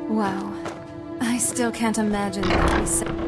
Wow. I still can't imagine that we said.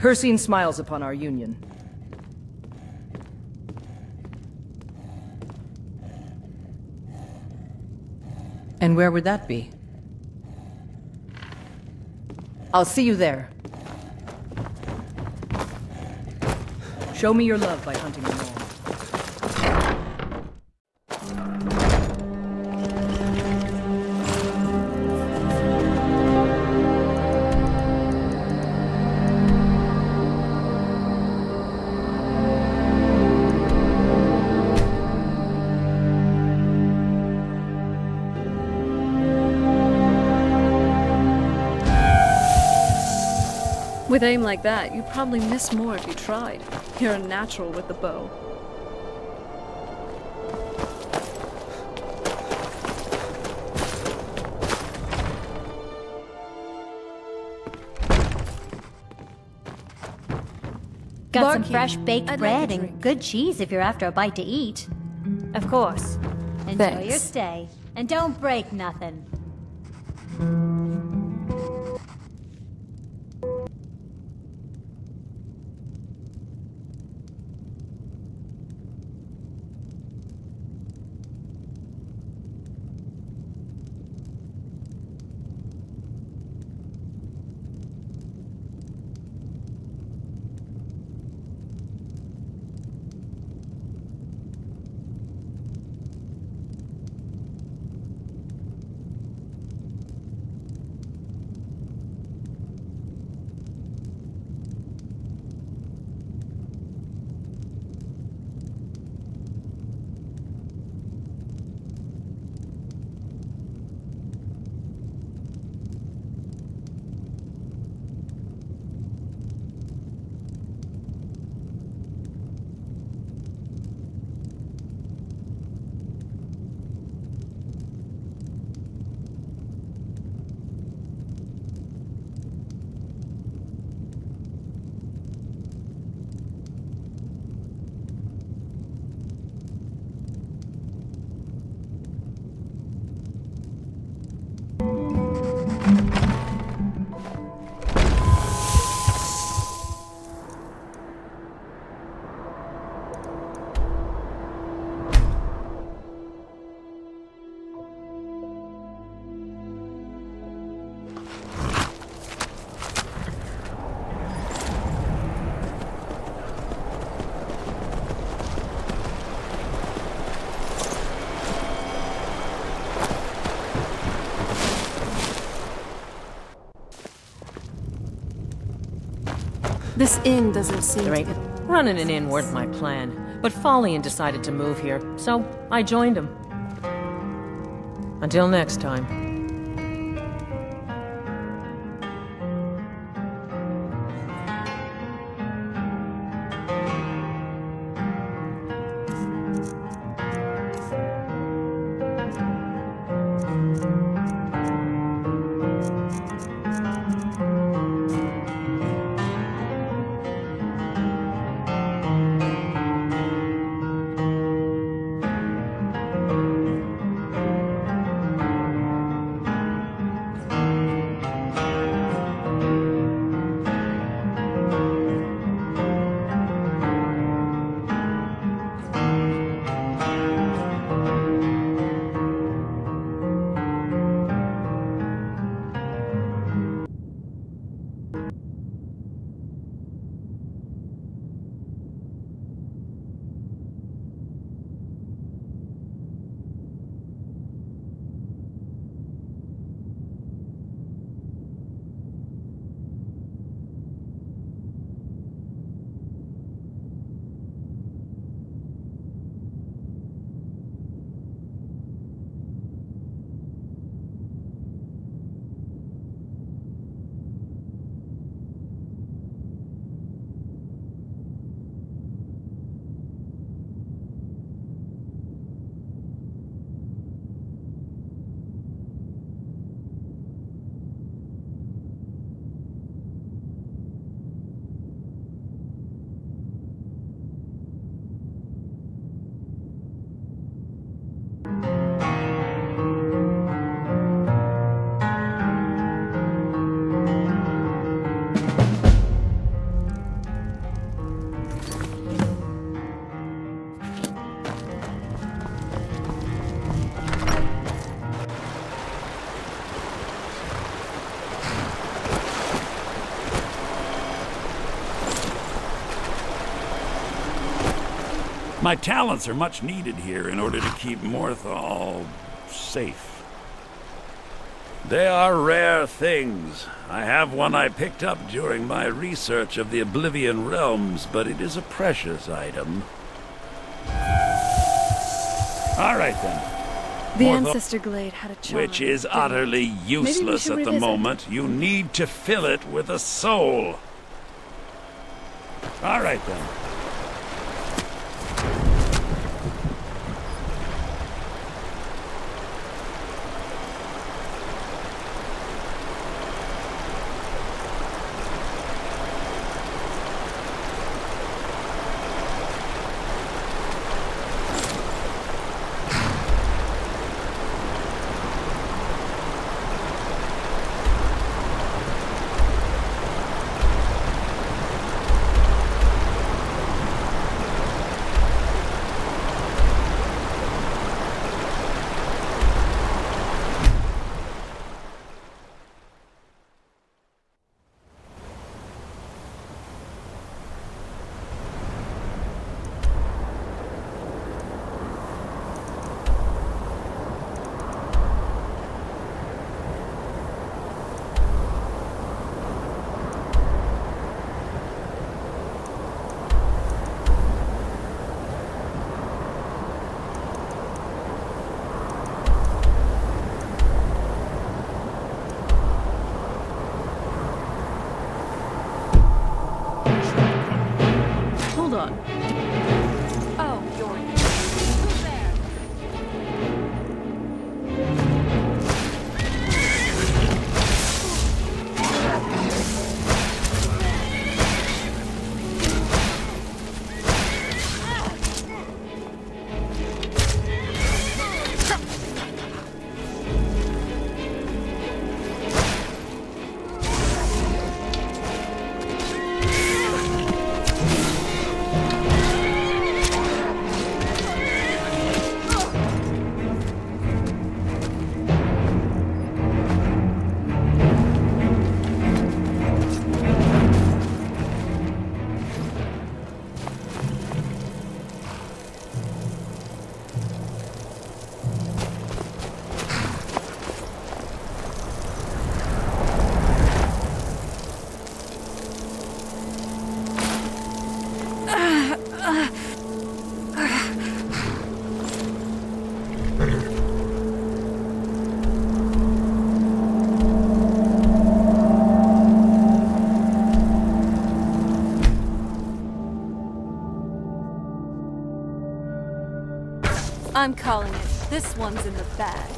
Hircine smiles upon our union. And where would that be? I'll see you there. Show me your love by hunting them all. With aim like that, you'd probably miss more if you tried. You're a natural with the bow. Got some fresh baked bread and good cheese if you're after a bite to eat. Of course. Enjoy Thanks. your stay. And don't break nothing. This inn doesn't seem Right. Running an inn weren't my plan, but Follian decided to move here, so I joined him. Until next time. My talents are much needed here in order to keep Morthal safe. They are rare things. I have one I picked up during my research of the Oblivion Realms, but it is a precious item. All right then. The Morthal, Ancestor Glade had a charm. which is didn't it? utterly useless should at the revisit. moment. You need to fill it with a soul. All right then. Hold on. Oh, you're... Who's there? I'm calling it. This one's in the bag.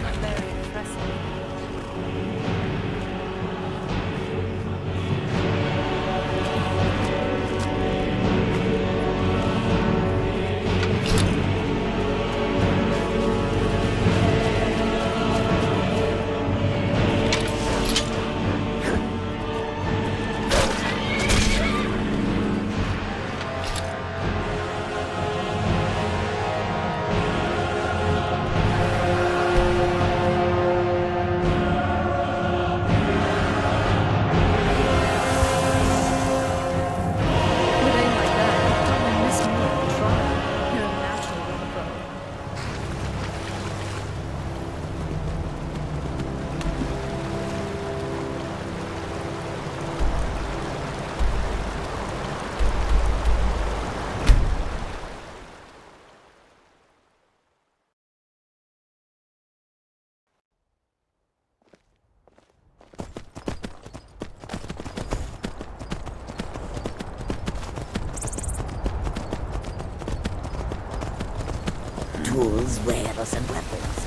Not very impressive. With aim like that, you probably missed more than you tried. You're a natural with a bow. Tools, wares, and weapons.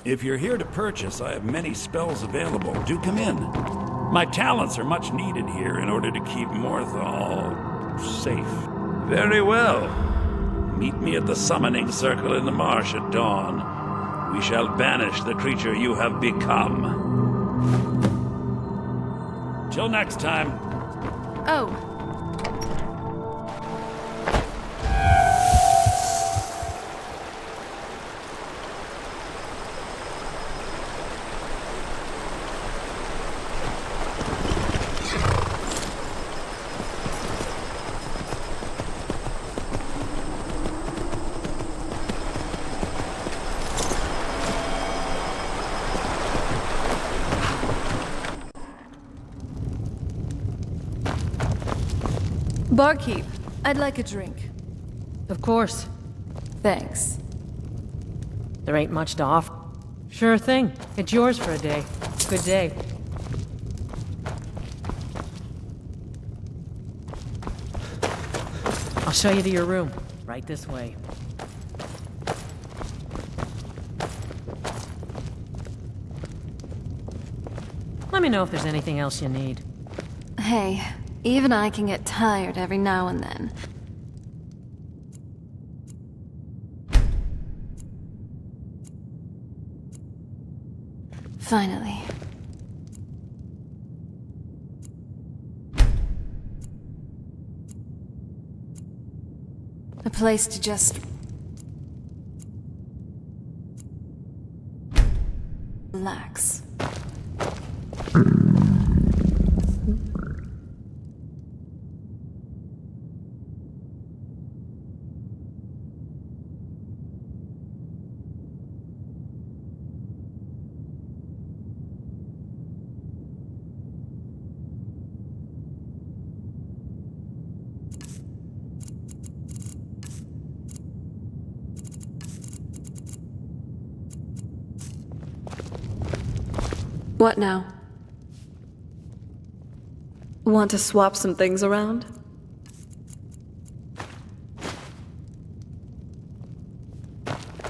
If you're here to purchase, I have many spells available. Do come in. My talents are much needed here in order to keep Morthal safe. Very well. Meet me at the summoning circle in the marsh at dawn. We shall banish the creature you have become. Till next time. Oh, barkeep, I'd like a drink. Of course. Thanks. There ain't much to offer. Sure thing. It's yours for a day. Good day. I'll show you to your room. Right this way. Let me know if there's anything else you need. Hey, even I can get tired every now and then. Finally. A place to just relax. What now? Want to swap some things around?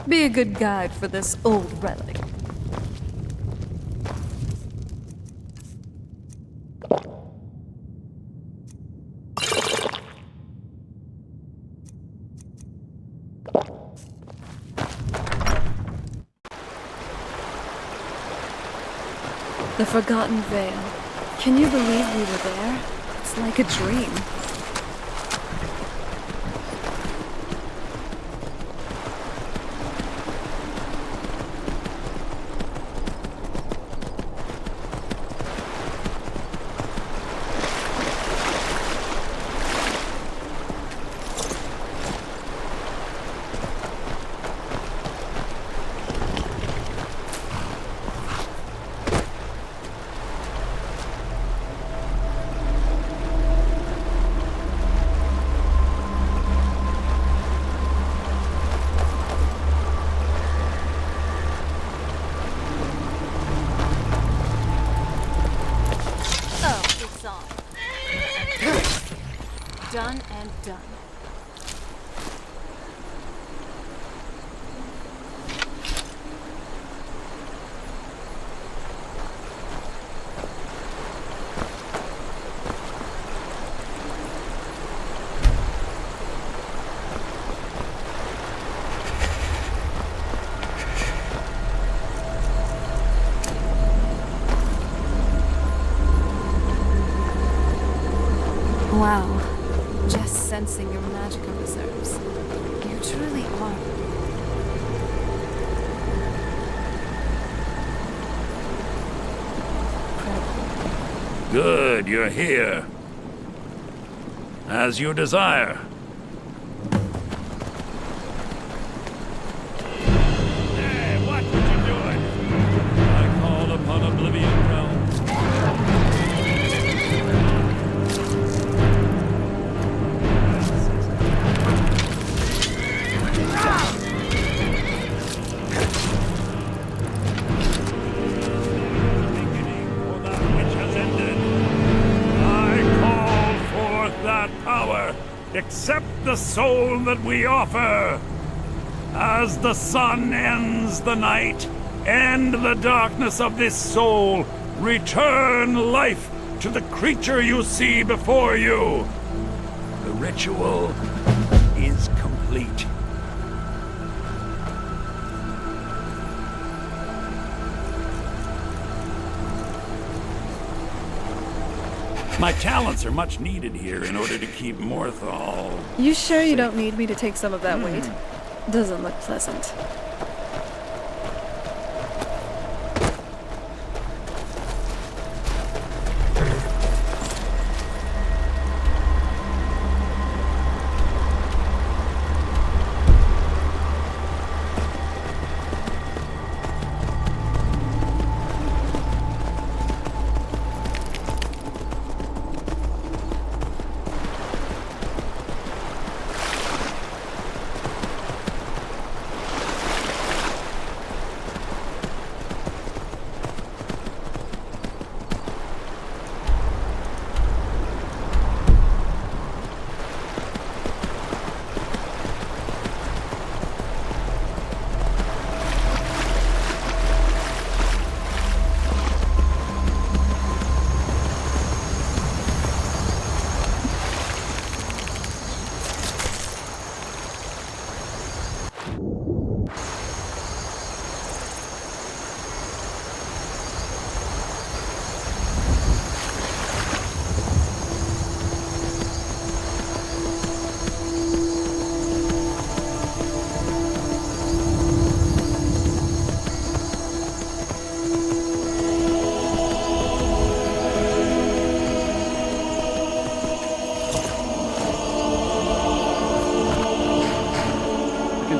Be a good guide for this old relic. The Forgotten Vale. Can you believe we were there? It's like a dream. Done and done. Wow. Just sensing your magical reserves. You truly are. Incredible. Good, you're here. As you desire. Hey, what were you doing? I called upon Oblivion Realm. Accept the soul that we offer. As the sun ends the night, end the darkness of this soul, return life to the creature you see before you. The ritual is complete. My talents are much needed here in order to keep Morthal. You sure you don't need me to take some of that weight? Doesn't look pleasant.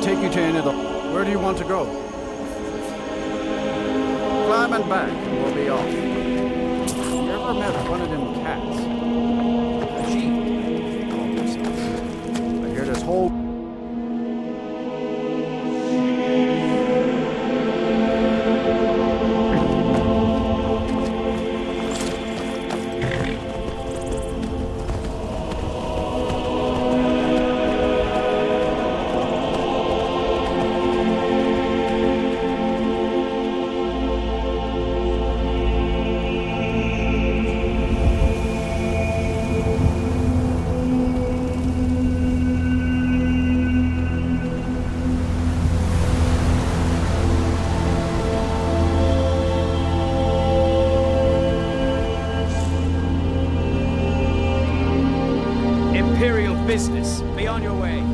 Take you to any of the... Where do you want to go? Climbing back and we'll be off. You ever met one of them cats? Sheep, they call themselves. I hear this whole... Imperial business. Be on your way.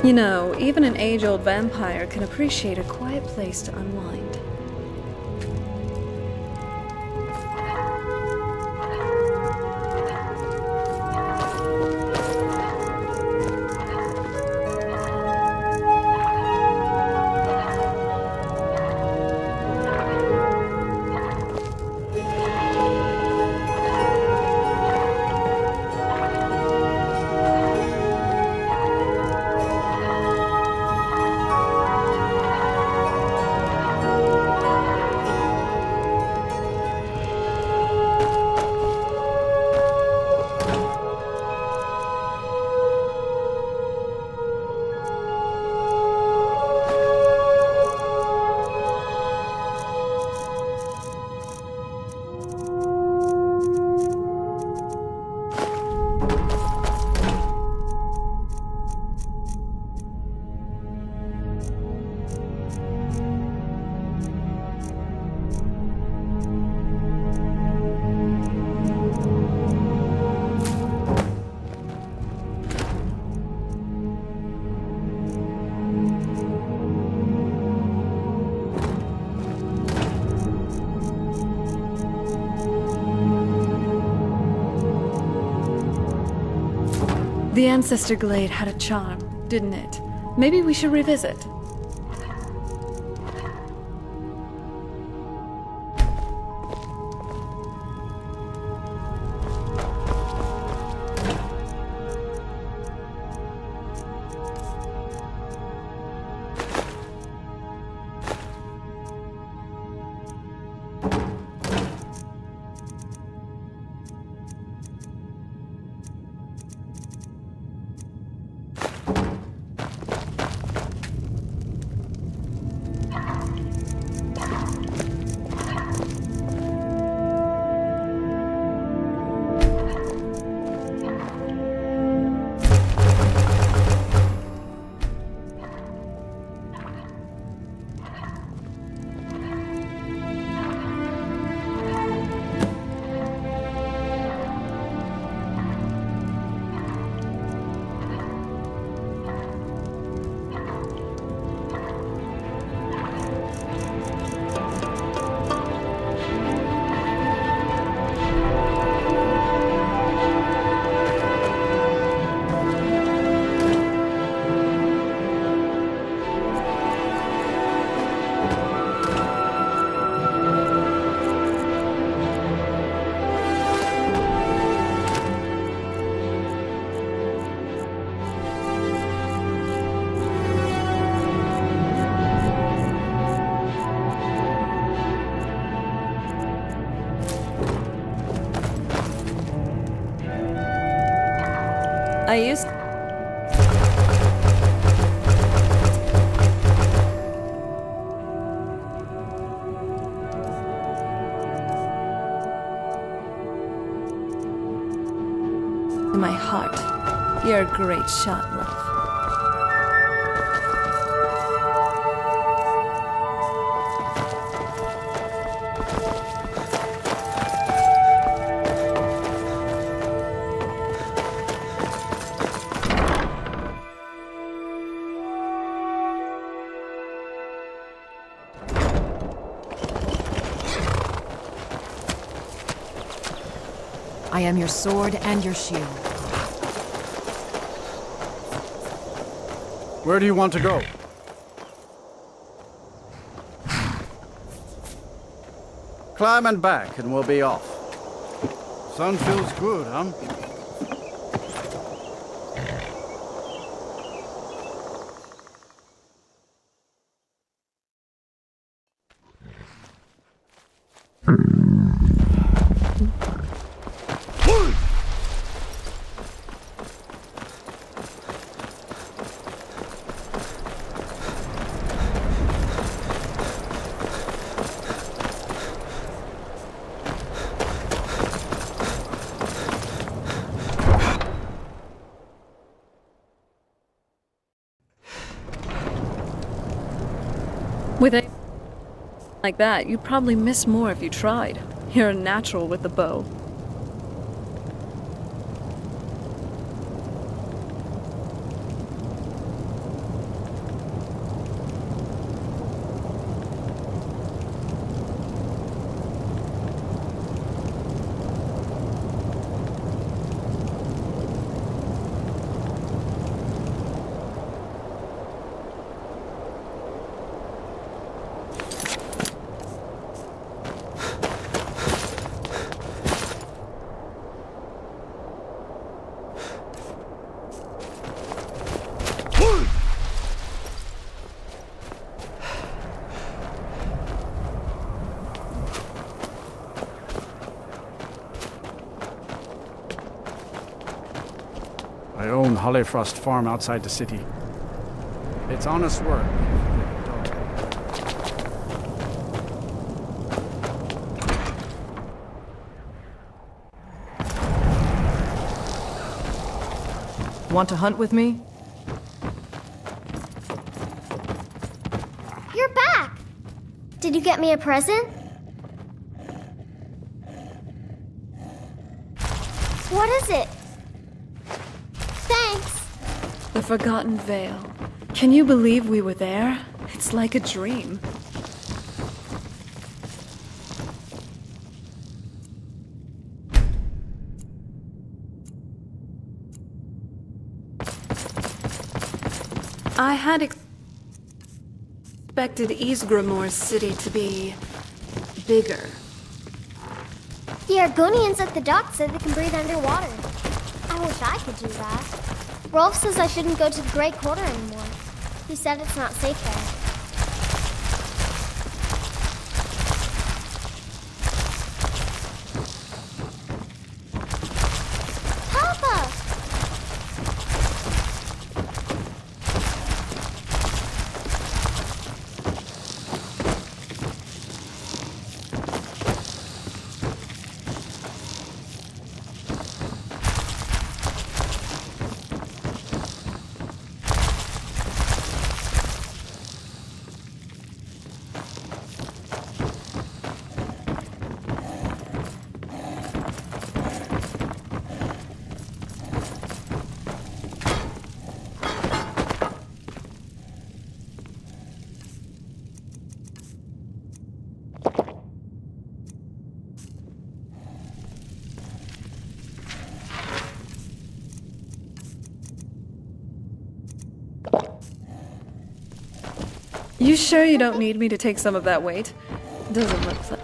You know, even an age-old vampire can appreciate a quiet place to unwind. The Ancestor Glade had a charm, didn't it? Maybe we should revisit. I used... in my heart. You're a great shot, love. I am your sword and your shield. Where do you want to go? Climb and back, and we'll be off. Sun feels good, huh? With a like that, you'd probably miss more if you tried. You're a natural with the bow. I own Hollifrost Farm outside the city. It's honest work. Want to hunt with me? You're back! Did you get me a present? What is it? Thanks! The Forgotten Vale. Can you believe we were there? It's like a dream. I had expected Ysgramor's city to be bigger. The Argonians at the dock said they can breathe underwater. I wish I could do that. Rolf says I shouldn't go to the Great Quarter anymore. He said it's not safe there. Papa! You sure you don't need me to take some of that weight? Doesn't look like...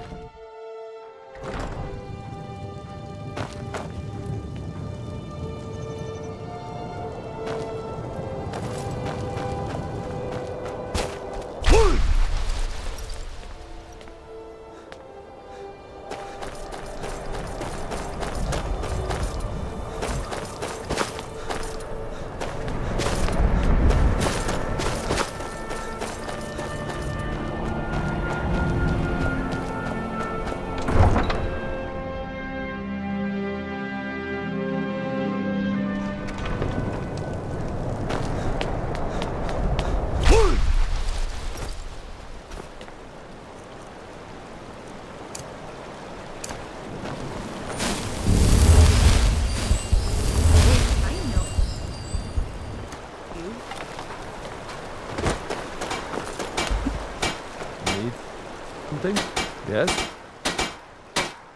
Yes?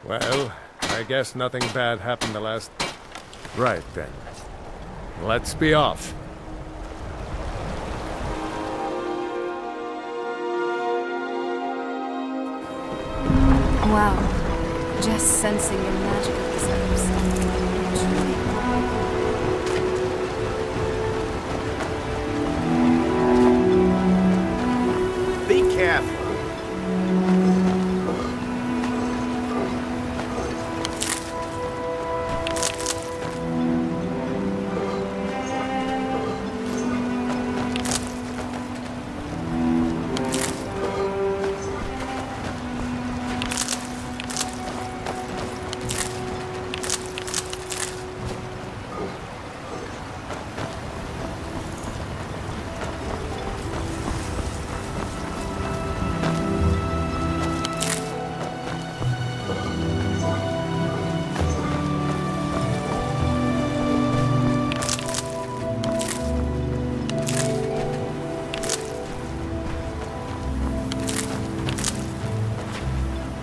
Well, I guess nothing bad happened the last... Right, then. Let's be off. Wow. Just sensing your magic of this episode. Be careful.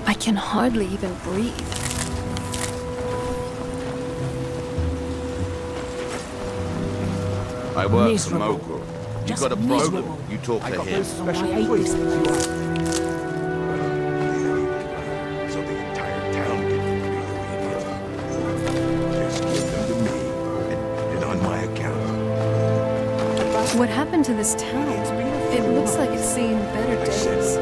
I can hardly even breathe. I work for Mogul. You got a problem? You talk to him. So the entire town can just give them to me and on my account. What happened to this town? It looks like it's seen better days.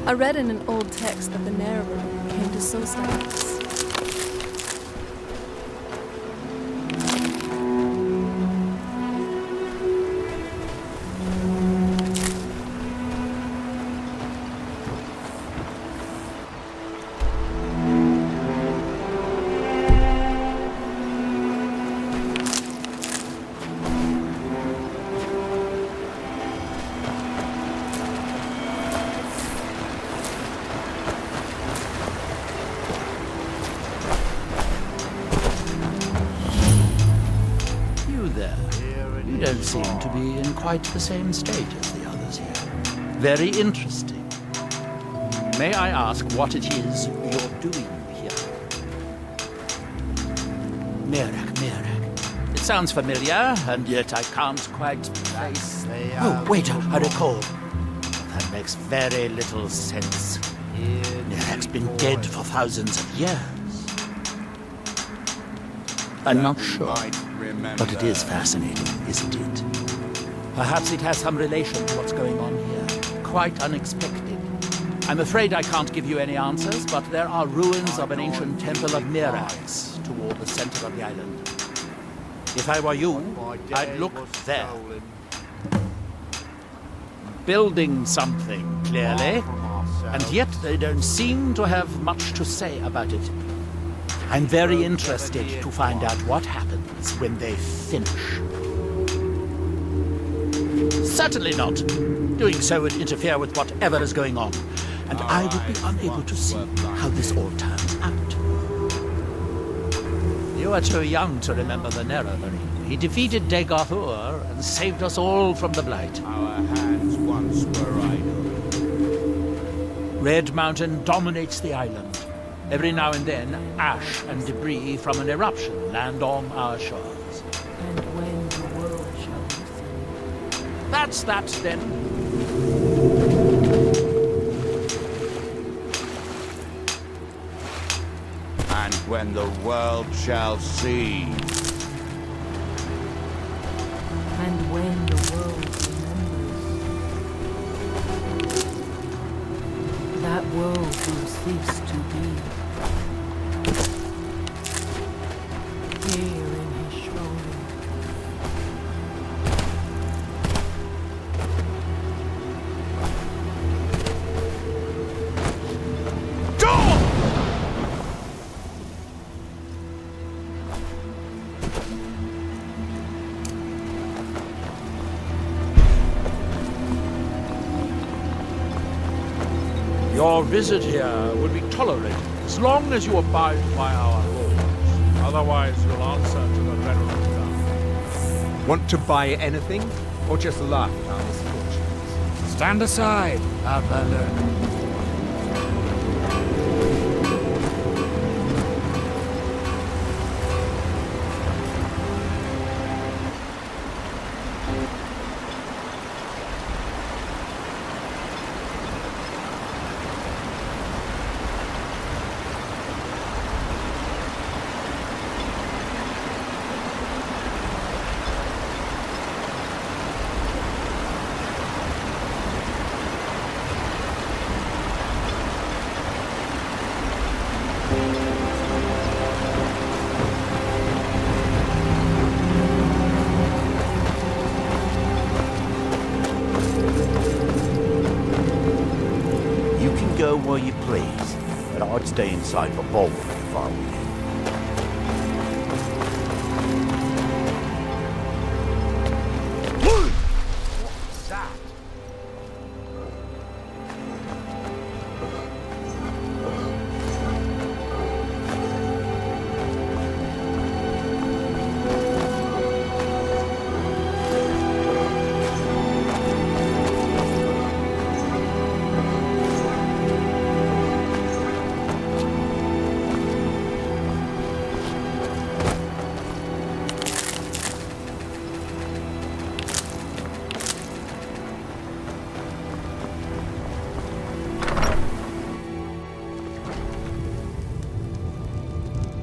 I read in an old text that the narrator came to Solstice. be in quite the same state as the others here. Very interesting. May I ask what it is you're doing here? Mirak. It sounds familiar, and yet I can't quite place... Oh, wait, I recall. That makes very little sense. Mirak's been dead for thousands of years. I'm not sure, but it is fascinating, isn't it? Perhaps it has some relation to what's going on here. Quite unexpected. I'm afraid I can't give you any answers, but there are ruins of an ancient temple of Mirax toward the center of the island. If I were you, I'd look there. Building something, clearly, and yet they don't seem to have much to say about it. I'm very interested to find out what happens when they finish. Certainly not. Doing so would interfere with whatever is going on, and I would be unable to see how this all turns out. You are too young to remember the Nerevarine. He defeated Degahur and saved us all from the Blight. Our hands once were idle. Red Mountain dominates the island. Every now and then, ash and debris from an eruption land on our shores. And when the world shall listen. That's that, then. And when the world shall see. And when the world remembers. That world will cease to be. Here in his shoulder. Your visit here will be tolerated as long as you abide by our laws. Otherwise, you'll answer to the relevant guard. Want to buy anything, or just laugh at our misfortunes? Stand aside, Avaler. Go where you please, but I'd stay inside for Bulwark if I were you. What's that?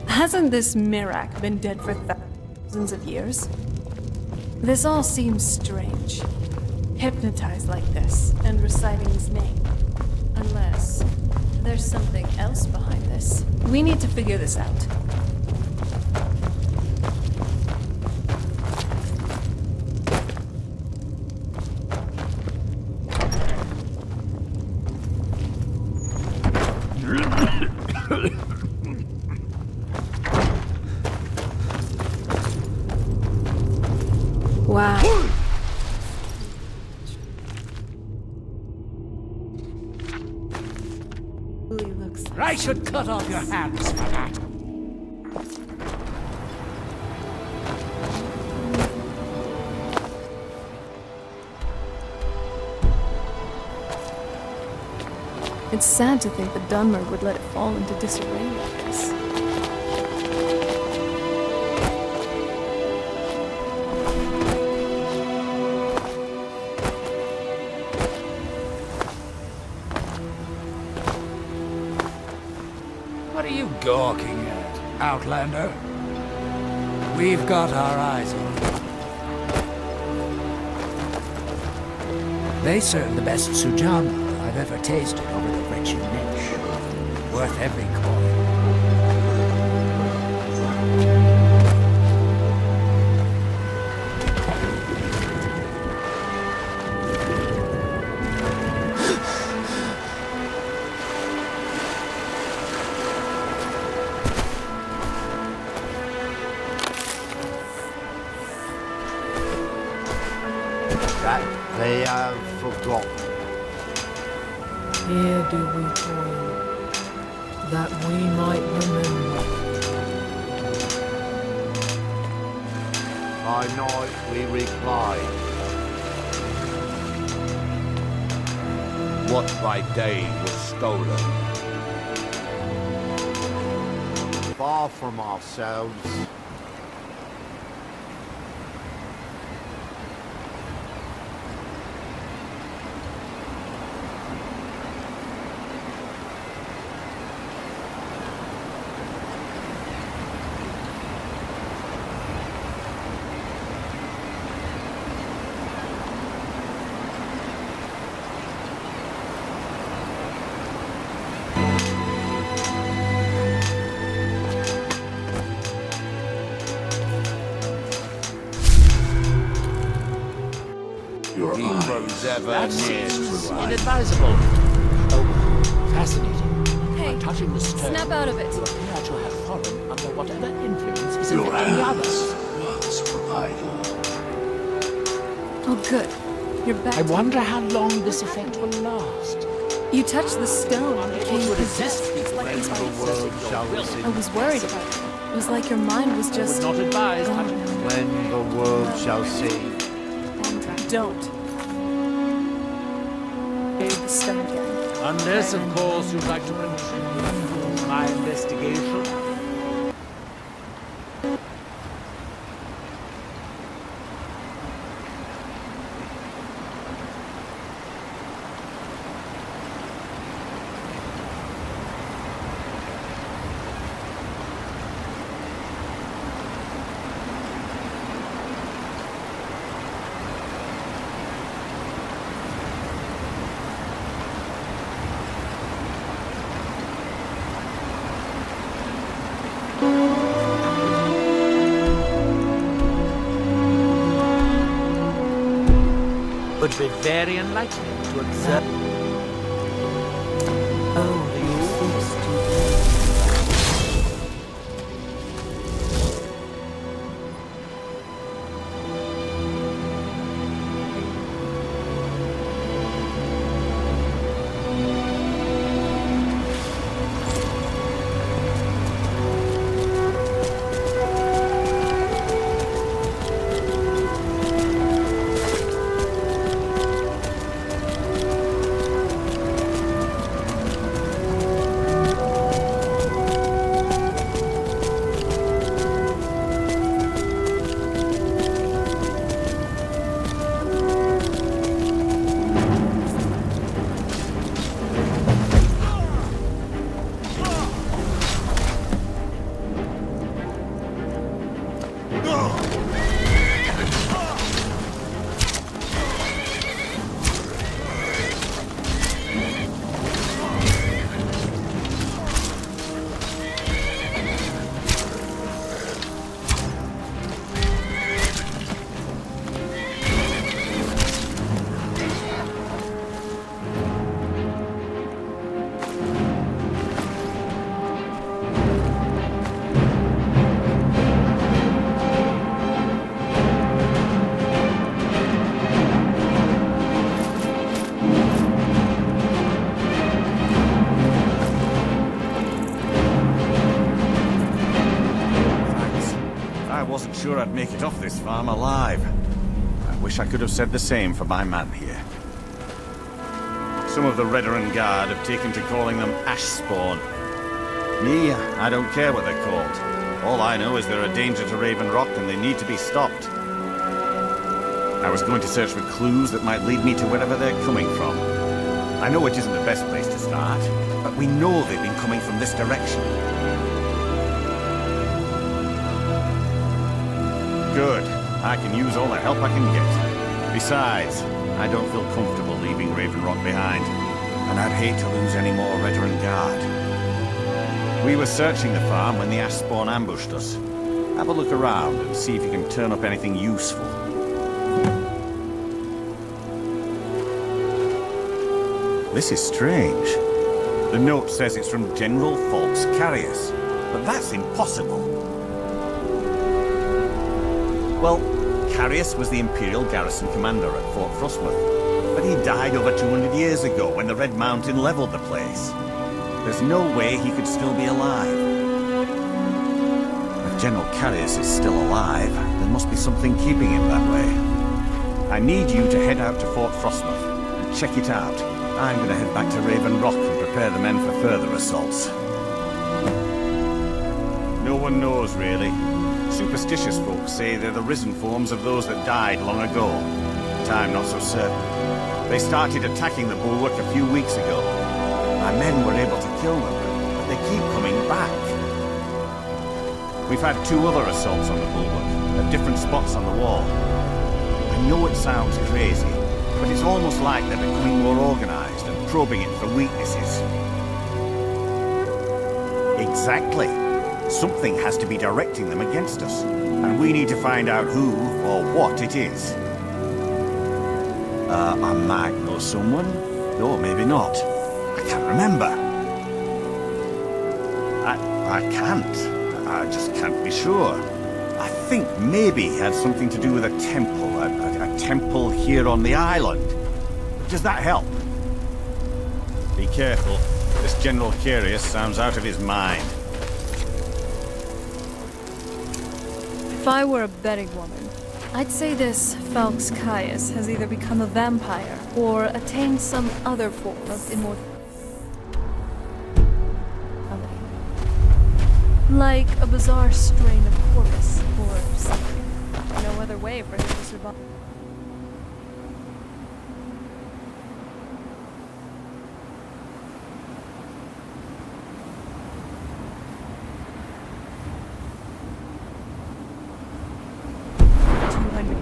Hasn't this Mirak been dead for thousands of years? This all seems strange. Hypnotized like this, and reciting his name. Unless there's something else behind this. We need to figure this out. Wow. Really looks like I should cut off your hands for that. It's sad to think that Dunmer would let it fall into disarray like this. What are you gawking at, Outlander? We've got our eyes on you. They serve the best sujama I've ever tasted over the wretched niche. Worth every coin. That they have forgotten. Here do we toil, that we might remember. By night we recline. What by day was stolen. Far from ourselves. That seems inadvisable. Oh, fascinating. Hey, By touching the stone, snap out of it. you appear to have fallen under whatever influence is affecting the others. Oh, good. You're back. I wonder how long this effect will last. You touched the stone and became to possessed. resist these flames. I was worried about it. It was like your mind was I just... would not advise touching it. When the world shall see. Don't. The stone again. Unless, of course, you'd like to contribute to my investigation. Would be very enlightening to observe. Only you cease to sure I'd make it off this farm alive. I wish I could have said the same for my man here. Some of the Redoran Guard have taken to calling them ash spawn. Me, I don't care what they're called. All I know is they're a danger to Raven Rock and they need to be stopped. I was going to search for clues that might lead me to wherever they're coming from. I know it isn't the best place to start, but we know they've been coming from this direction. Good. I can use all the help I can get. Besides, I don't feel comfortable leaving Raven Rock behind, and I'd hate to lose any more Redoran Guard. We were searching the farm when the ash spawn ambushed us. Have a look around and see if you can turn up anything useful. This is strange. The note says it's from General Falks Carius, but that's impossible. Well, Carius was the Imperial garrison commander at Fort Frostmoth, but he died over 200 years ago when the Red Mountain leveled the place. There's no way he could still be alive. If General Carius is still alive, there must be something keeping him that way. I need you to head out to Fort Frostmoth and check it out. I'm going to head back to Raven Rock and prepare the men for further assaults. No one knows, really. Superstitious folks say they're the risen forms of those that died long ago. But I'm not so certain. They started attacking the bulwark a few weeks ago. My men were able to kill them, but they keep coming back. We've had 2 other assaults on the bulwark, at different spots on the wall. I know it sounds crazy, but it's almost like they're becoming more organized and probing it for weaknesses. Exactly. Something has to be directing them against us, and we need to find out who or what it is. I might know someone, or maybe not. I can't remember. I can't. I just can't be sure. I think maybe it had something to do with a temple, a temple here on the island. Does that help? Be careful. This General Carius sounds out of his mind. If I were a betting woman, I'd say this Falks Caius has either become a vampire or attained some other form of immortality. Like a bizarre strain of Corvus or something. No other way for him to survive.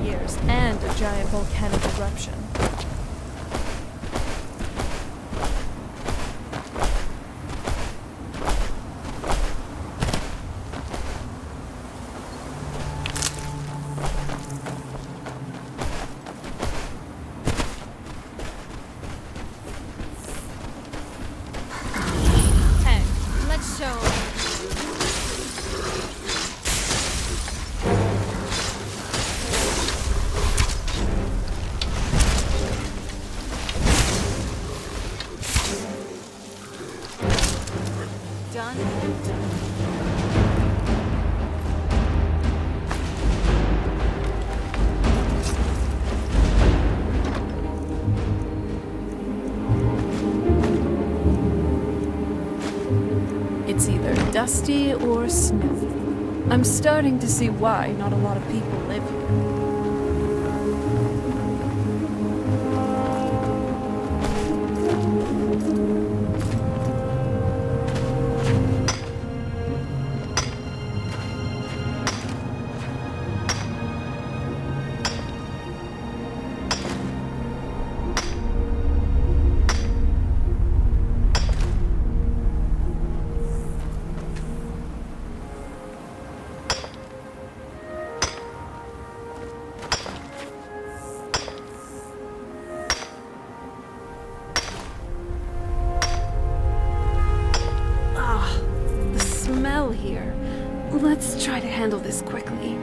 Years and a giant volcanic eruption. Hey, let's show them. It's either dusty or snowy. I'm starting to see why not a lot of people live here. Here. Let's try to handle this quickly.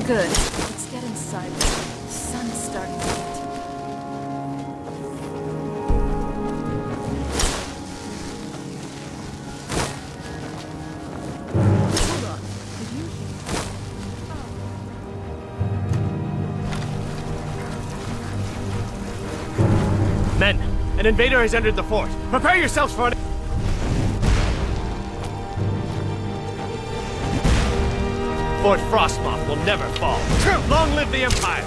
Good. Let's get inside. The sun is starting to hit. Hold on. Did you... Men, an invader has entered the fort. Prepare yourselves for an... Fort Frostmoth will never fall. Long live the Empire!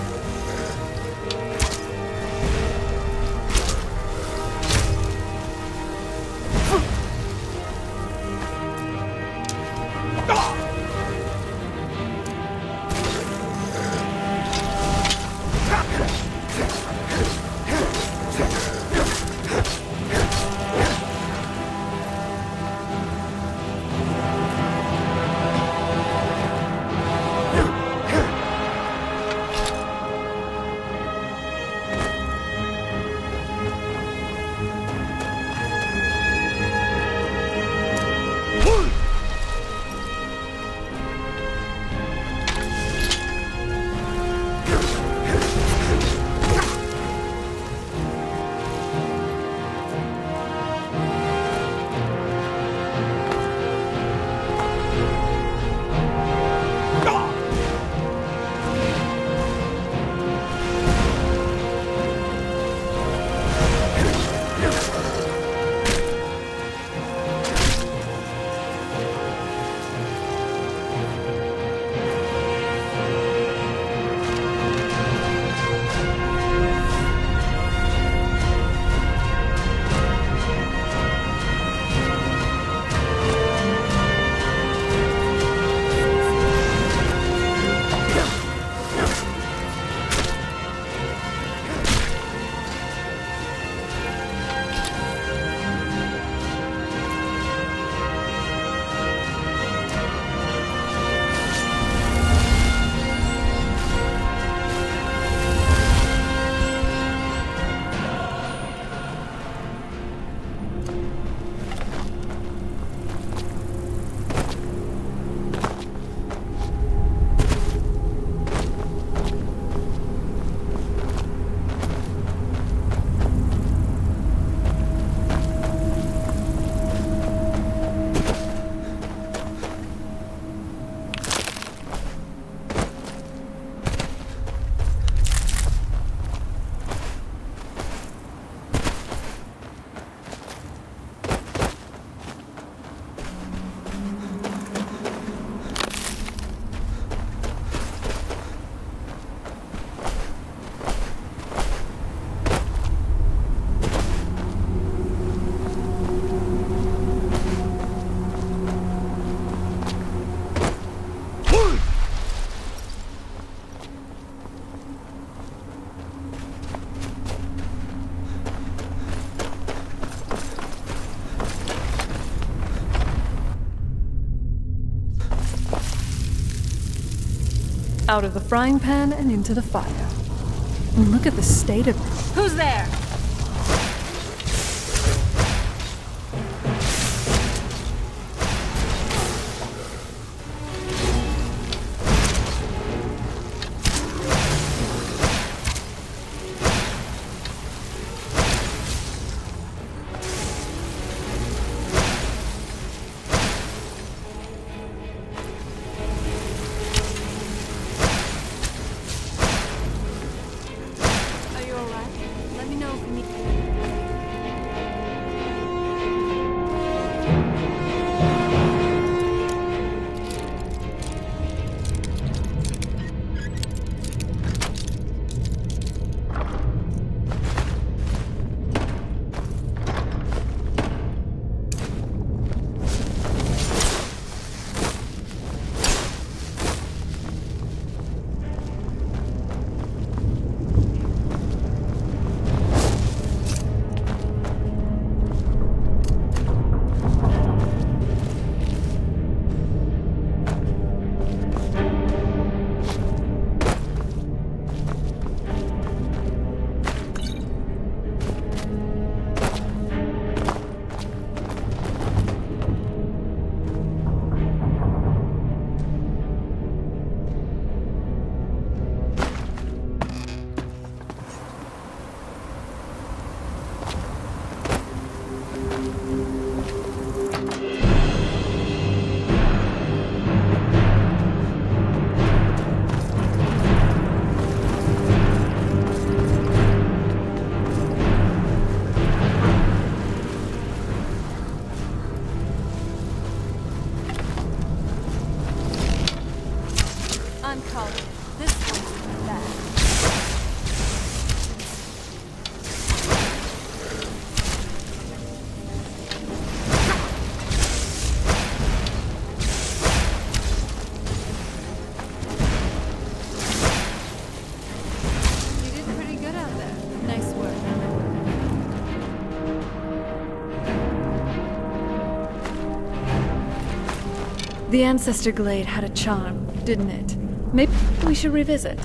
Out of the frying pan and into the fire. And look at the state of it. Who's there? Are you alright? Let me know if I'm calling it. This one's bad. You did pretty good out there. Nice work. The Ancestor Glade had a charm, didn't it? Maybe we should revisit.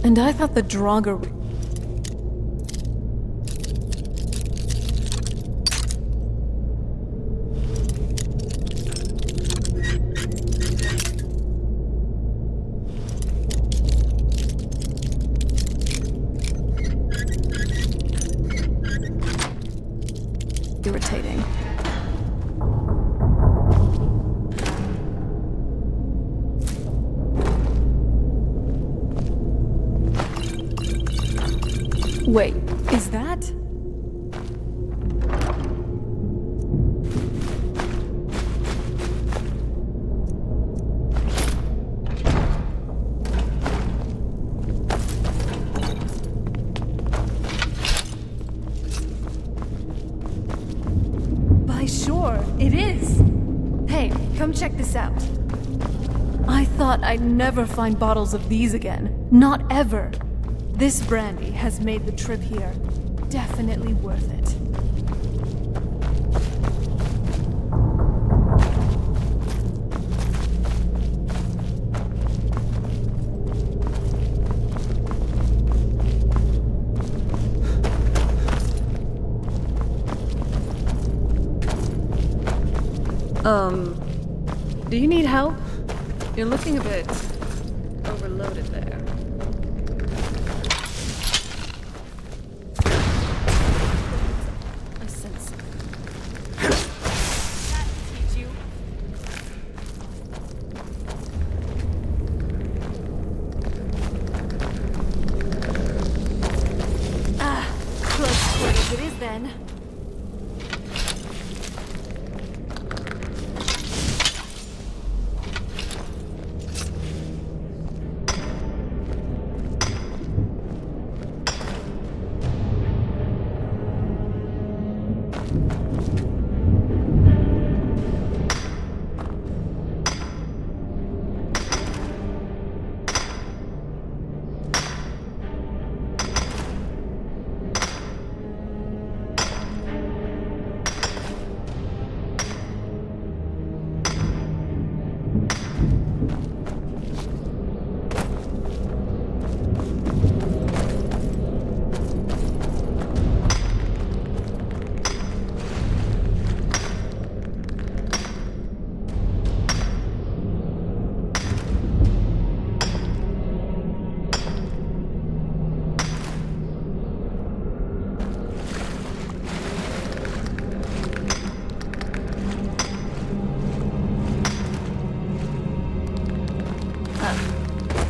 And I thought the Draugr... irritating. Wait, is that? By sure, it is. Hey, come check this out. I thought I'd never find bottles of these again. Not ever. This brandy has made the trip here definitely worth it. Do you need help? You're looking a bit overloaded there. I sense that'll teach you. Close quarters it is then.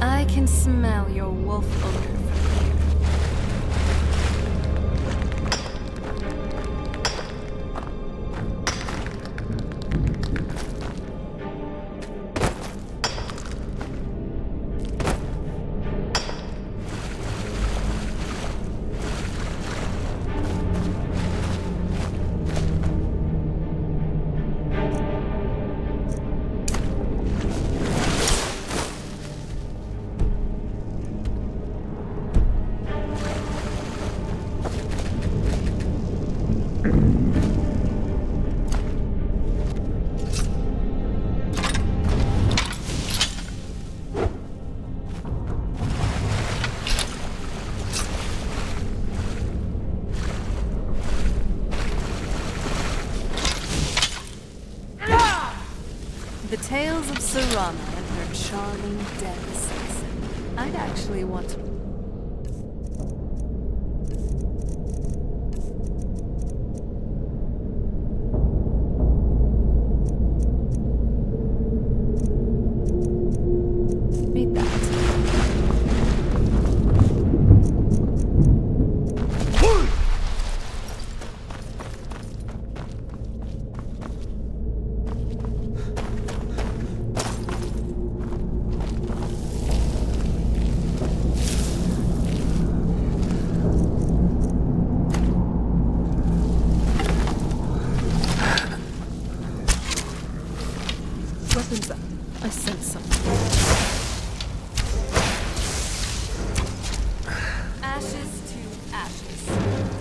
I can smell your wolf odor from here. The tales of Serana and her charming dead assassin. I'd actually want to... happens? I sense something. Ashes to ashes.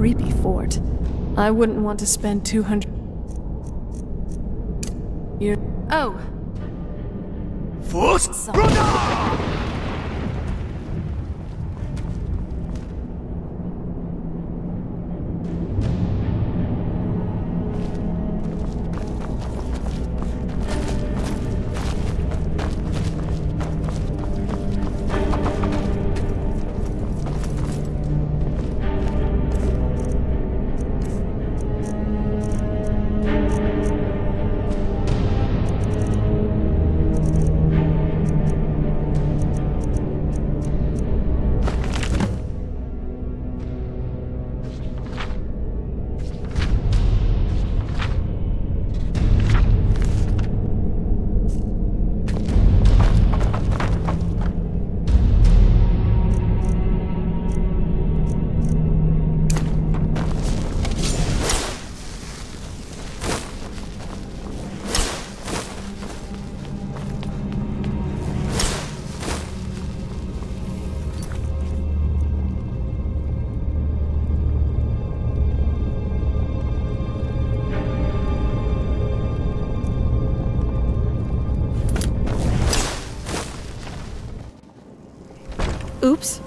Creepy fort. I wouldn't want to spend 200 years. Oh. Force Oops.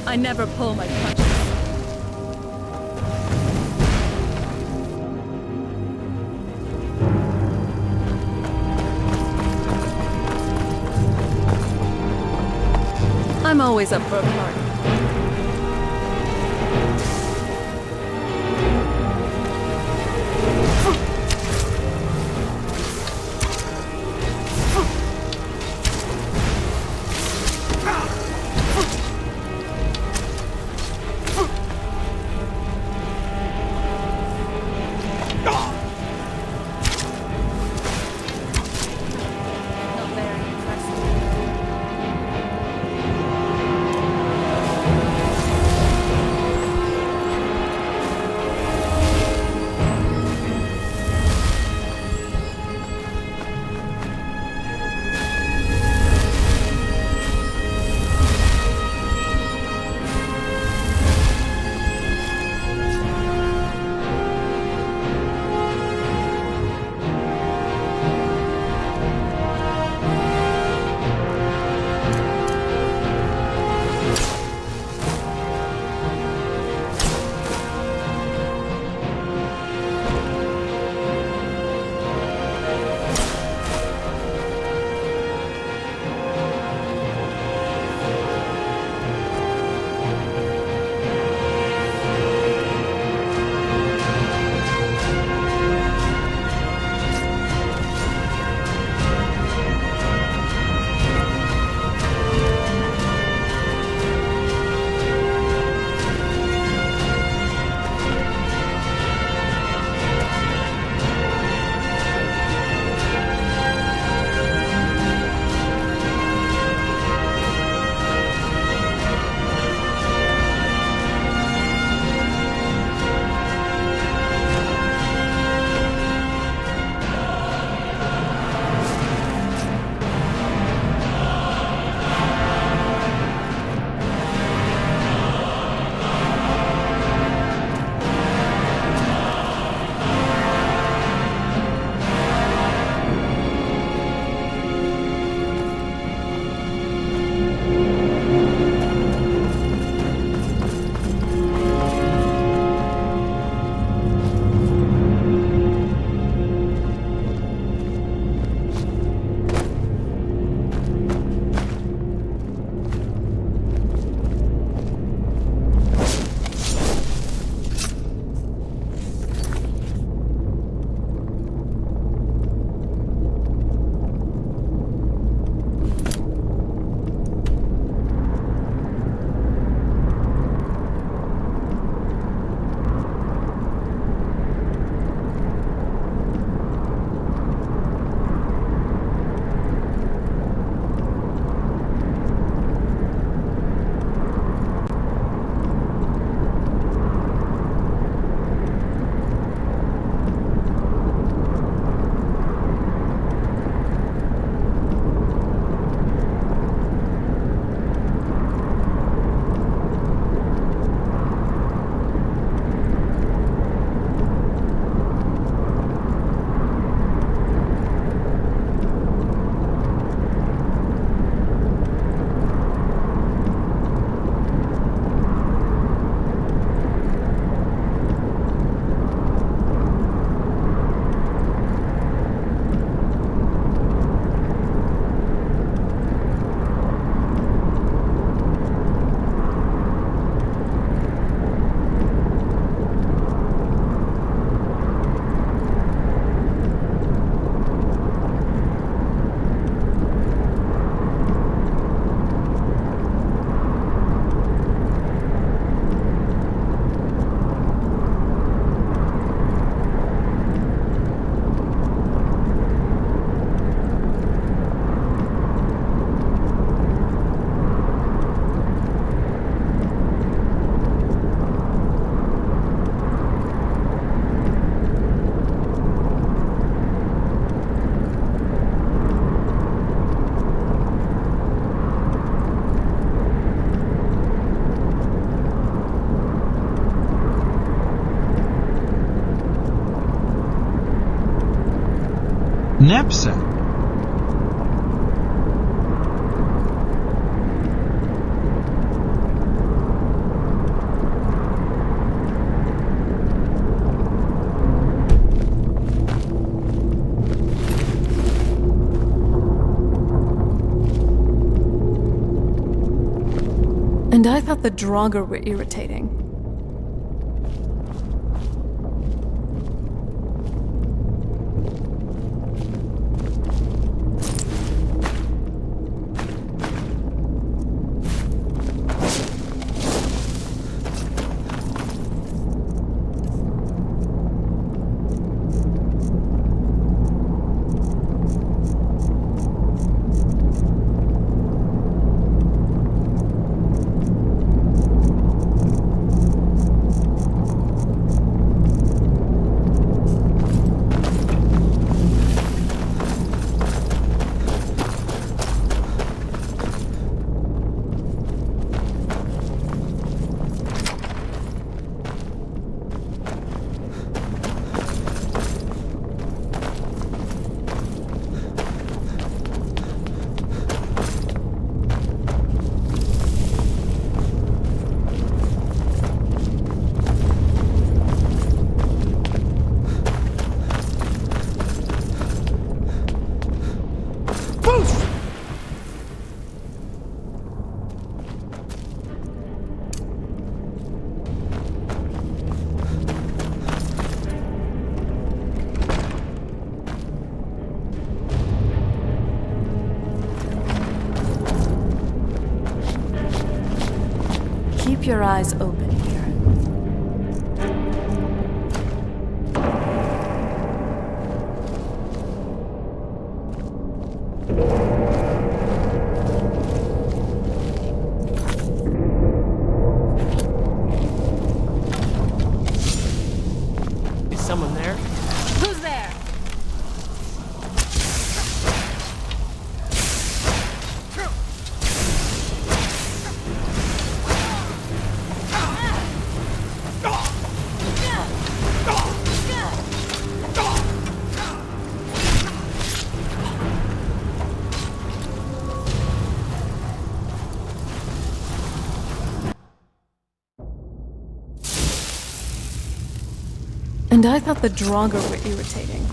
I never pull my punches. I'm always up for a party. Knapsack? And I thought the Draugr were irritating. Keep your eyes open here. Is someone there? Who's there? And I thought the Draugr were irritating.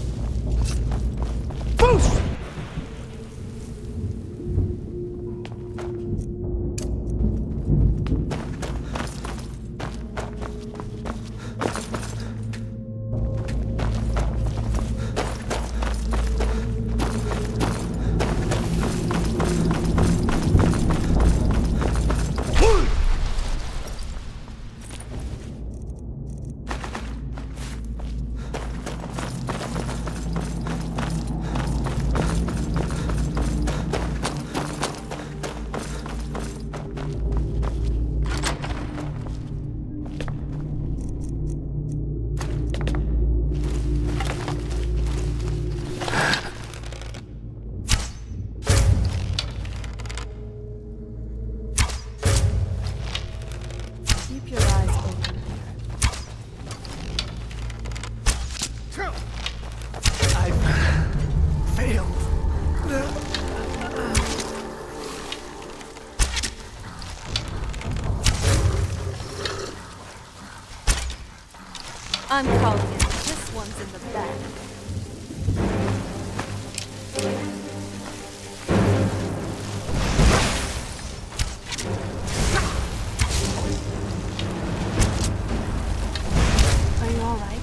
Keep your eyes open here. I've failed. I'm calling it. This one's in the bag. Are you all right?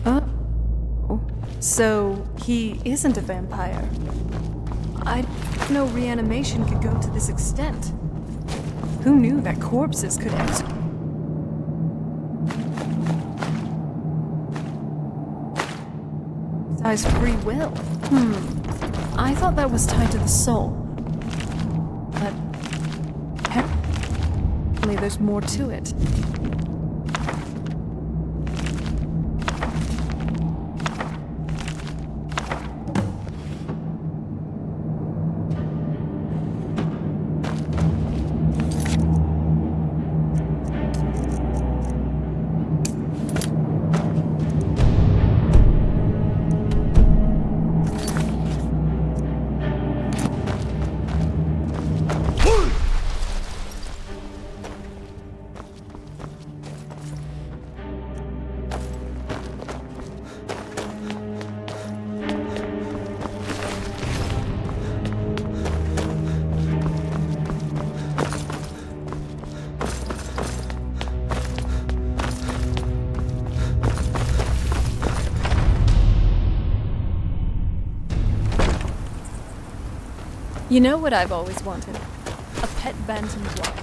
Oh. So he isn't a vampire. I didn't know reanimation could go to this extent. Who knew that corpses could exercise free will? I thought that was tied to the soul. But apparently there's more to it. You know what I've always wanted? A pet bantam dwarf.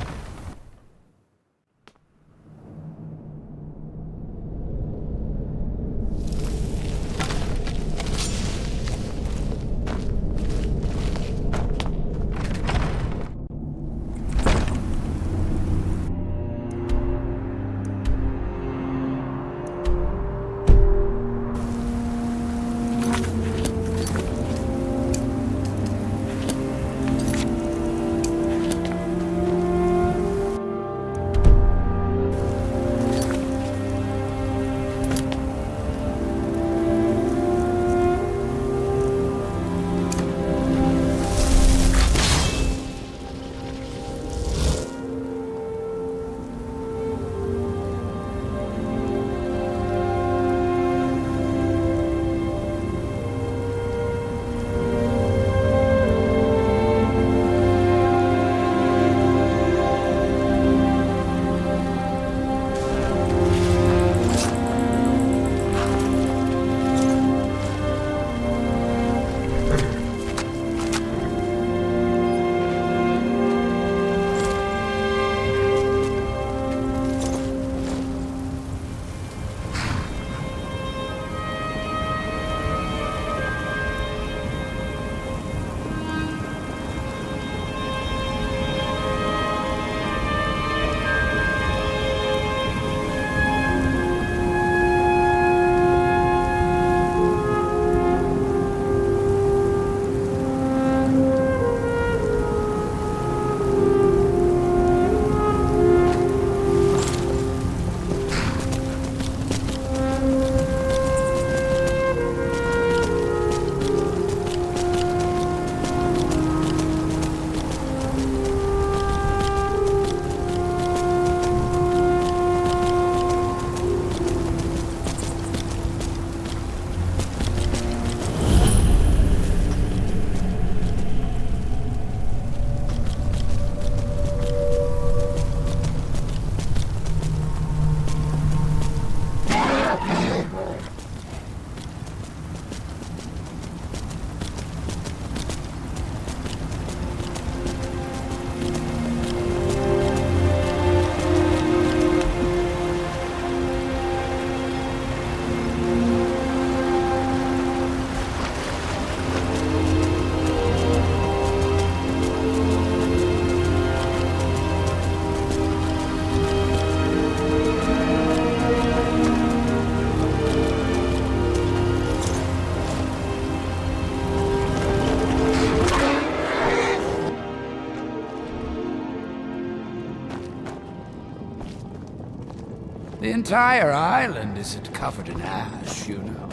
The entire island isn't covered in ash, you know.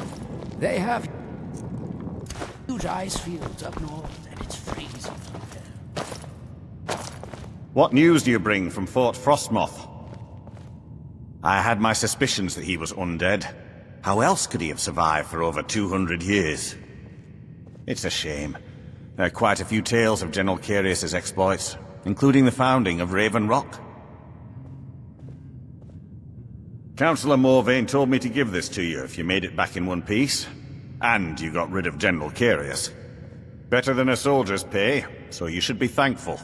They have huge ice fields up north, and it's freezing up there. What news do you bring from Fort Frostmoth? I had my suspicions that he was undead. How else could he have survived for over 200 years? It's a shame. There are quite a few tales of General Carius's exploits, including the founding of Raven Rock. Councillor Morvain told me to give this to you if you made it back in one piece, and you got rid of General Carius. Better than a soldier's pay, so you should be thankful.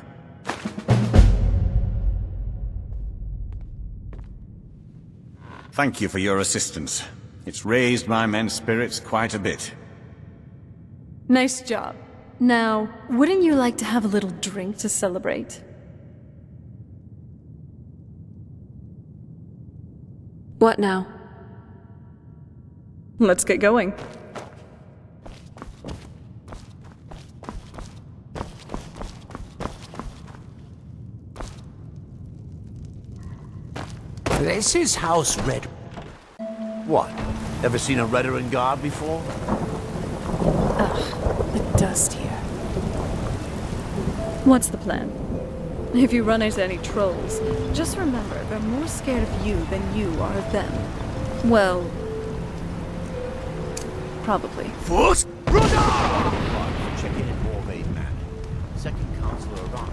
Thank you for your assistance. It's raised my men's spirits quite a bit. Nice job. Now, wouldn't you like to have a little drink to celebrate? What now? Let's get going. This is House Red. What? Ever seen a Redoran guard before? Ugh, the dust here. What's the plan? If you run into any trolls, just remember they're more scared of you than you are of them. Well, probably. First, check in at Morvade Man. Second counselor arrives.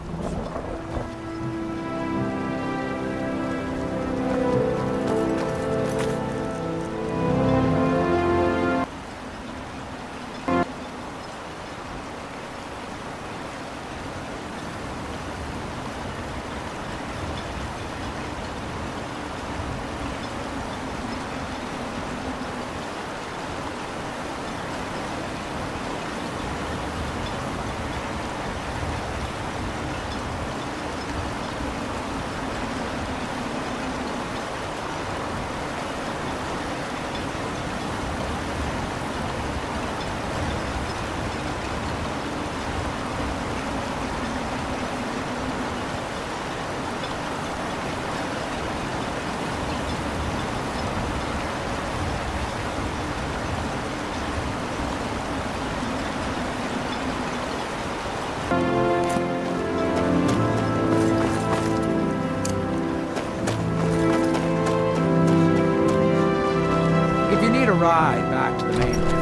Ride back to the mainland.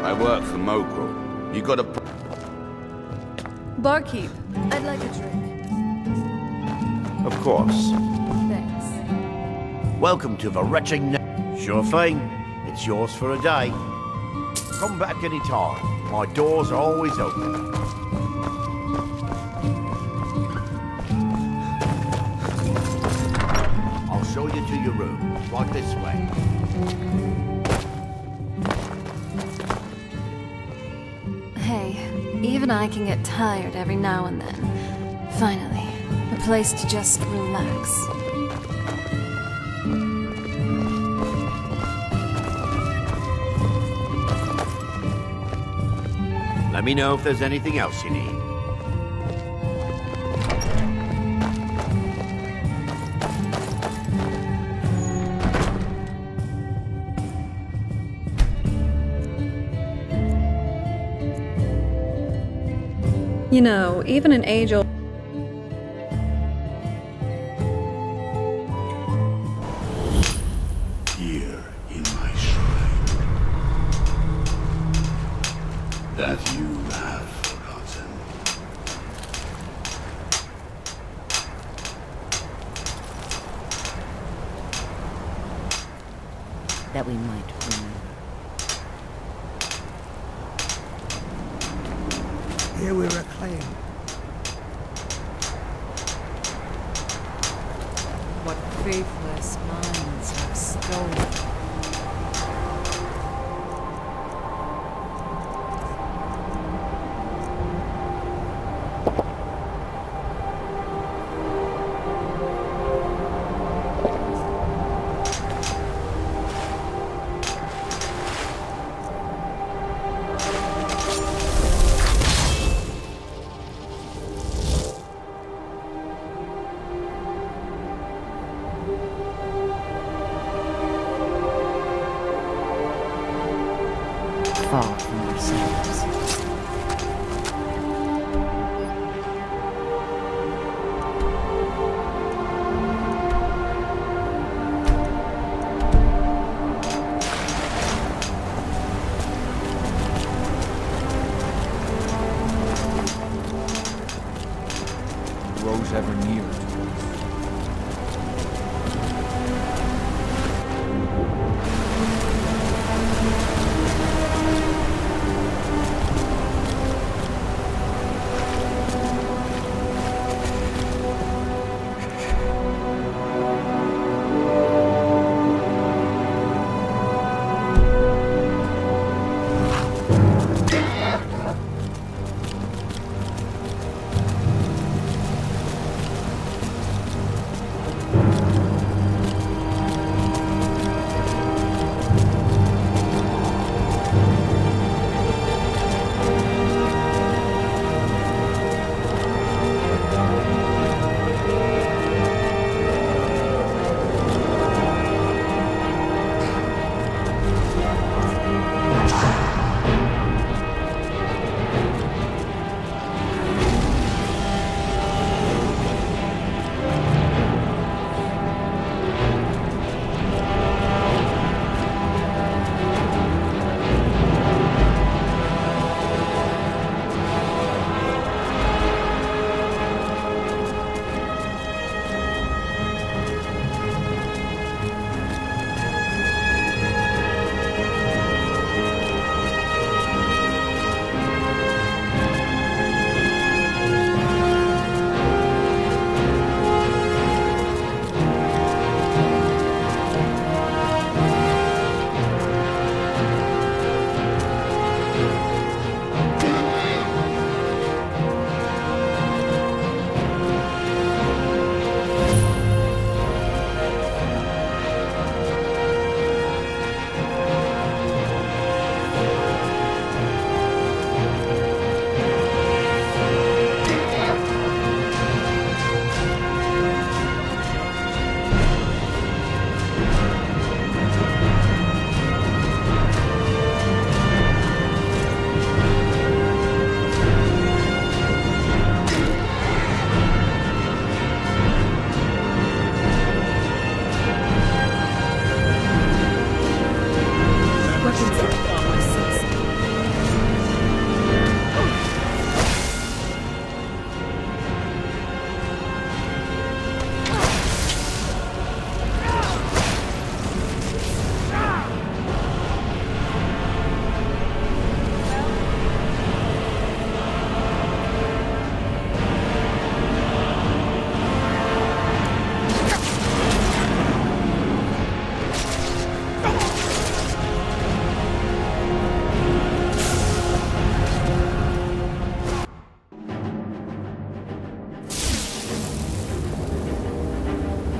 I work for Mogul. You got a... Barkeep, I'd like a drink. Of course. Thanks. Welcome to the wretching... Sure thing. It's yours for a day. Come back any time. My doors are always open. I'll show you to your room. Right this way. Hey, even I can get tired every now and then. Finally, a place to just relax. Let me know if there's anything else you need. You know, even an age-old... Here in my shrine, that you have forgotten. That we might remember. Here we reclaim. What faithless minds have stolen. Far from ourselves. Grows ever near to us.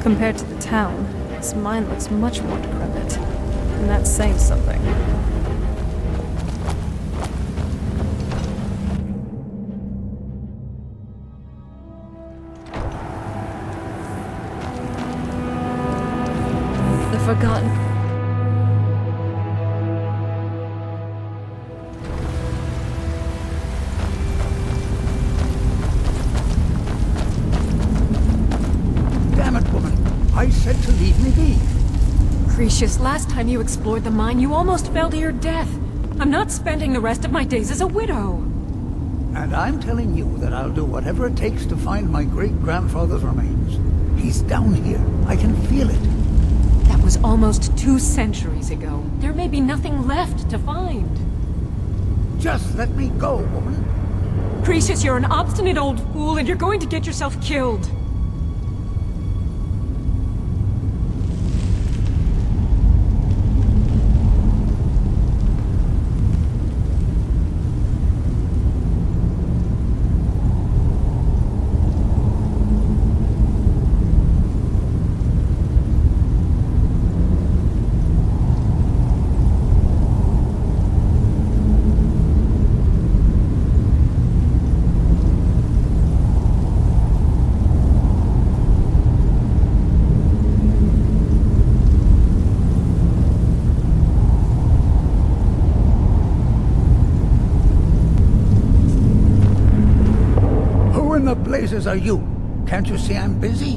Compared to the town, this mine looks much more decrepit. And that's saying something. The Forgotten. Damn it, woman. I said to leave me be. Cretius, last time you explored the mine, you almost fell to your death. I'm not spending the rest of my days as a widow. And I'm telling you that I'll do whatever it takes to find my great-grandfather's remains. He's down here. I can feel it. That was almost 2 centuries ago. There may be nothing left to find. Just let me go, woman. Cretius, you're an obstinate old fool, and you're going to get yourself killed. Blazes are you? Can't you see I'm busy?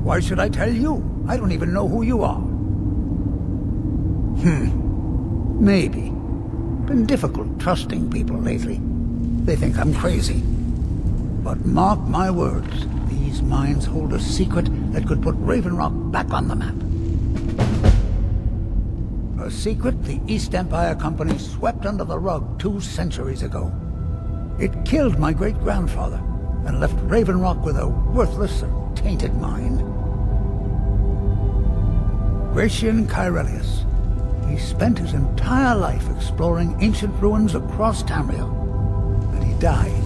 Why should I tell you? I don't even know who you are. Maybe. Been difficult trusting people lately. They think I'm crazy. But mark my words, these mines hold a secret that could put Raven Rock back on the map. A secret the East Empire Company swept under the rug 2 centuries ago. It killed my great-grandfather and left Raven Rock with a worthless and tainted mine. Gratian Kyrelius. He spent his entire life exploring ancient ruins across Tamriel. And he died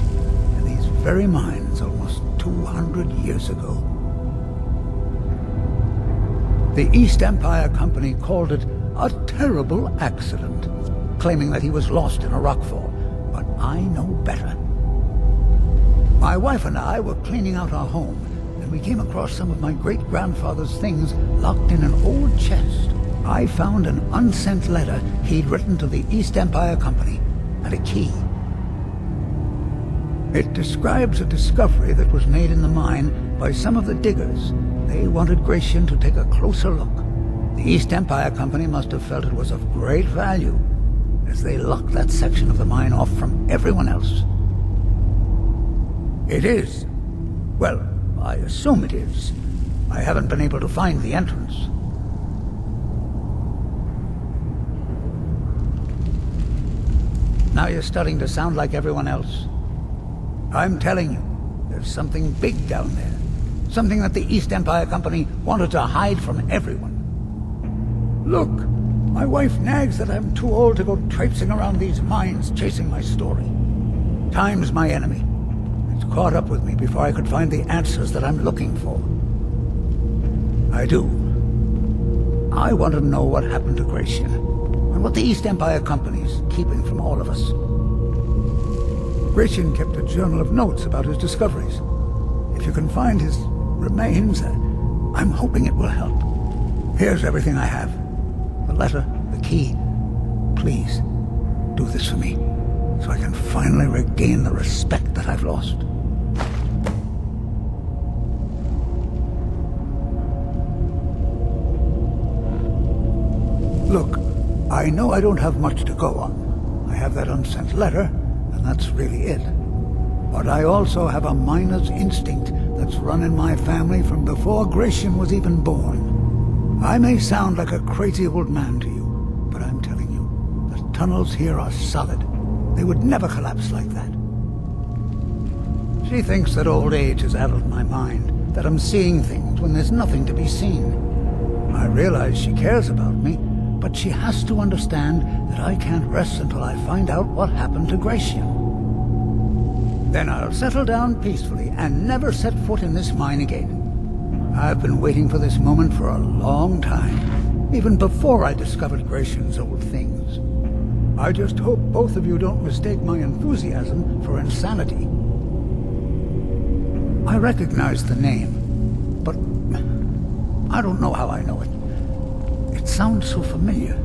in these very mines almost 200 years ago. The East Empire Company called it a terrible accident, claiming that he was lost in a rockfall. But I know better. My wife and I were cleaning out our home, and we came across some of my great-grandfather's things locked in an old chest. I found an unsent letter he'd written to the East Empire Company, and a key. It describes a discovery that was made in the mine by some of the diggers. They wanted Gratian to take a closer look. The East Empire Company must have felt it was of great value, as they locked that section of the mine off from everyone else. It is. Well, I assume it is. I haven't been able to find the entrance. Now you're starting to sound like everyone else. I'm telling you, there's something big down there. Something that the East Empire Company wanted to hide from everyone. Look! My wife nags that I'm too old to go traipsing around these mines chasing my story. Time's my enemy. It's caught up with me before I could find the answers that I'm looking for. I do. I want to know what happened to Gratian, and what the East Empire Company's keeping from all of us. Gratian kept a journal of notes about his discoveries. If you can find his remains, I'm hoping it will help. Here's everything I have. The letter, the key. Please, do this for me, so I can finally regain the respect that I've lost. Look, I know I don't have much to go on. I have that unsent letter, and that's really it. But I also have a miner's instinct that's run in my family from before Gratian was even born. I may sound like a crazy old man to you, but I'm telling you, the tunnels here are solid. They would never collapse like that. She thinks that old age has addled my mind, that I'm seeing things when there's nothing to be seen. I realize she cares about me, but she has to understand that I can't rest until I find out what happened to Gratian. Then I'll settle down peacefully and never set foot in this mine again. I've been waiting for this moment for a long time, even before I discovered Gratian's old things. I just hope both of you don't mistake my enthusiasm for insanity. I recognize the name, but I don't know how I know it. It sounds so familiar.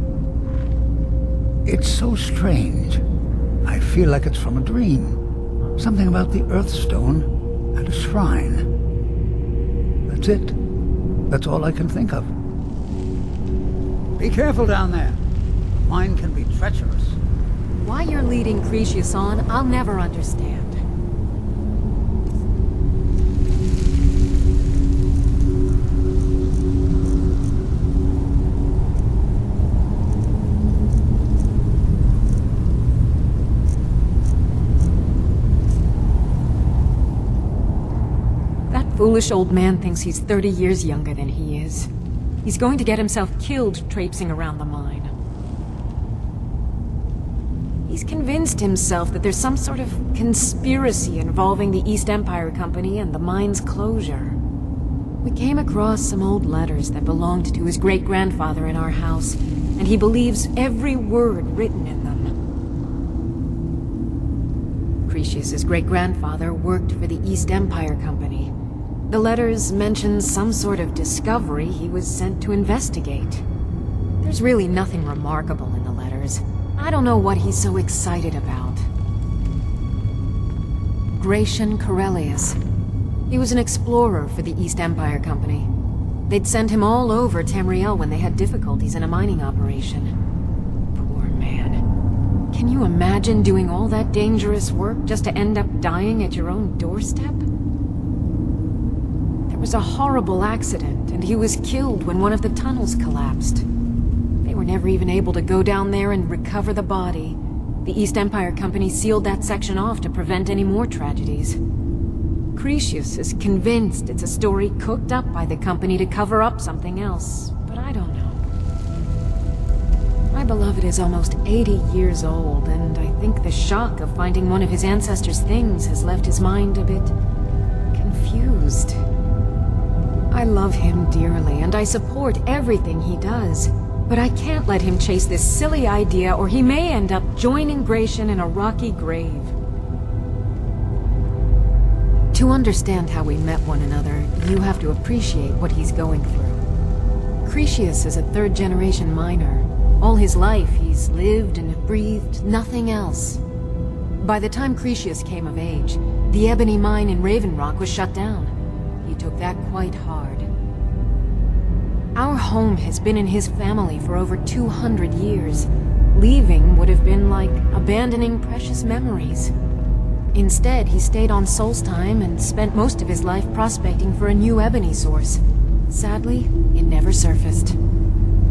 It's so strange. I feel like it's from a dream. Something about the Earthstone and a shrine. That's it. That's all I can think of. Be careful down there. The mine can be treacherous. Why you're leading Cretius on, I'll never understand. Foolish old man thinks he's 30 years younger than he is. He's going to get himself killed traipsing around the mine. He's convinced himself that there's some sort of conspiracy involving the East Empire Company and the mine's closure. We came across some old letters that belonged to his great-grandfather in our house, and he believes every word written in them. Cretius's great-grandfather worked for the East Empire Company. The letters mention some sort of discovery he was sent to investigate. There's really nothing remarkable in the letters. I don't know what he's so excited about. Gratian Corellius. He was an explorer for the East Empire Company. They'd send him all over Tamriel when they had difficulties in a mining operation. Poor man. Can you imagine doing all that dangerous work just to end up dying at your own doorstep? It was a horrible accident, and he was killed when one of the tunnels collapsed. They were never even able to go down there and recover the body. The East Empire Company sealed that section off to prevent any more tragedies. Cretius is convinced it's a story cooked up by the company to cover up something else, but I don't know. My beloved is almost 80 years old, and I think the shock of finding one of his ancestors' things has left his mind a bit confused. I love him dearly, and I support everything he does. But I can't let him chase this silly idea, or he may end up joining Gratian in a rocky grave. To understand how we met one another, you have to appreciate what he's going through. Cretius is a third-generation miner. All his life, he's lived and breathed nothing else. By the time Cretius came of age, the ebony mine in Raven Rock was shut down. He took that quite hard. Our home has been in his family for over 200 years. Leaving would have been like abandoning precious memories. Instead, he stayed on Solstheim and spent most of his life prospecting for a new ebony source. Sadly, it never surfaced.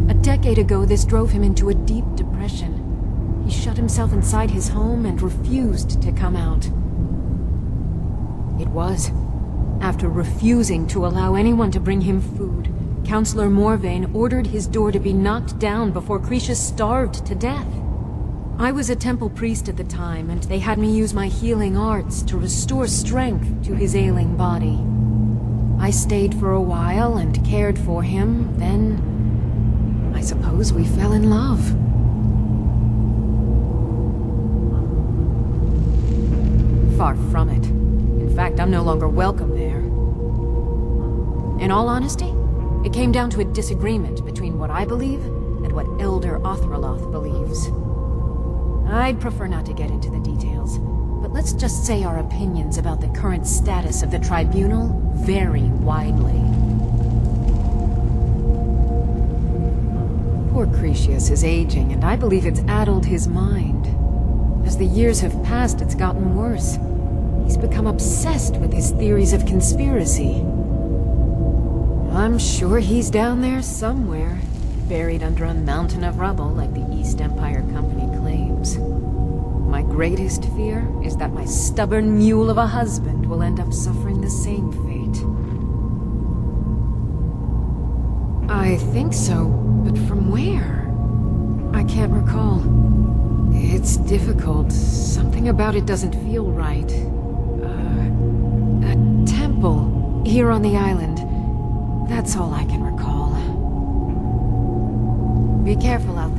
A decade ago, this drove him into a deep depression. He shut himself inside his home and refused to come out. It was after refusing to allow anyone to bring him food, Counselor Morvain ordered his door to be knocked down before Cretius starved to death. I was a temple priest at the time, and they had me use my healing arts to restore strength to his ailing body. I stayed for a while and cared for him, then I suppose we fell in love. Far from it. In fact, I'm no longer welcome there. In all honesty, it came down to a disagreement between what I believe and what Elder Othraloth believes. I'd prefer not to get into the details, but let's just say our opinions about the current status of the Tribunal vary widely. Poor Cretius is aging, and I believe it's addled his mind. As the years have passed, it's gotten worse. He's become obsessed with his theories of conspiracy. I'm sure he's down there somewhere, buried under a mountain of rubble like the East Empire Company claims. My greatest fear is that my stubborn mule of a husband will end up suffering the same fate. I think so, but from where? I can't recall. It's difficult. Something about it doesn't feel right. A temple here on the island. That's all I can recall. Be careful out there.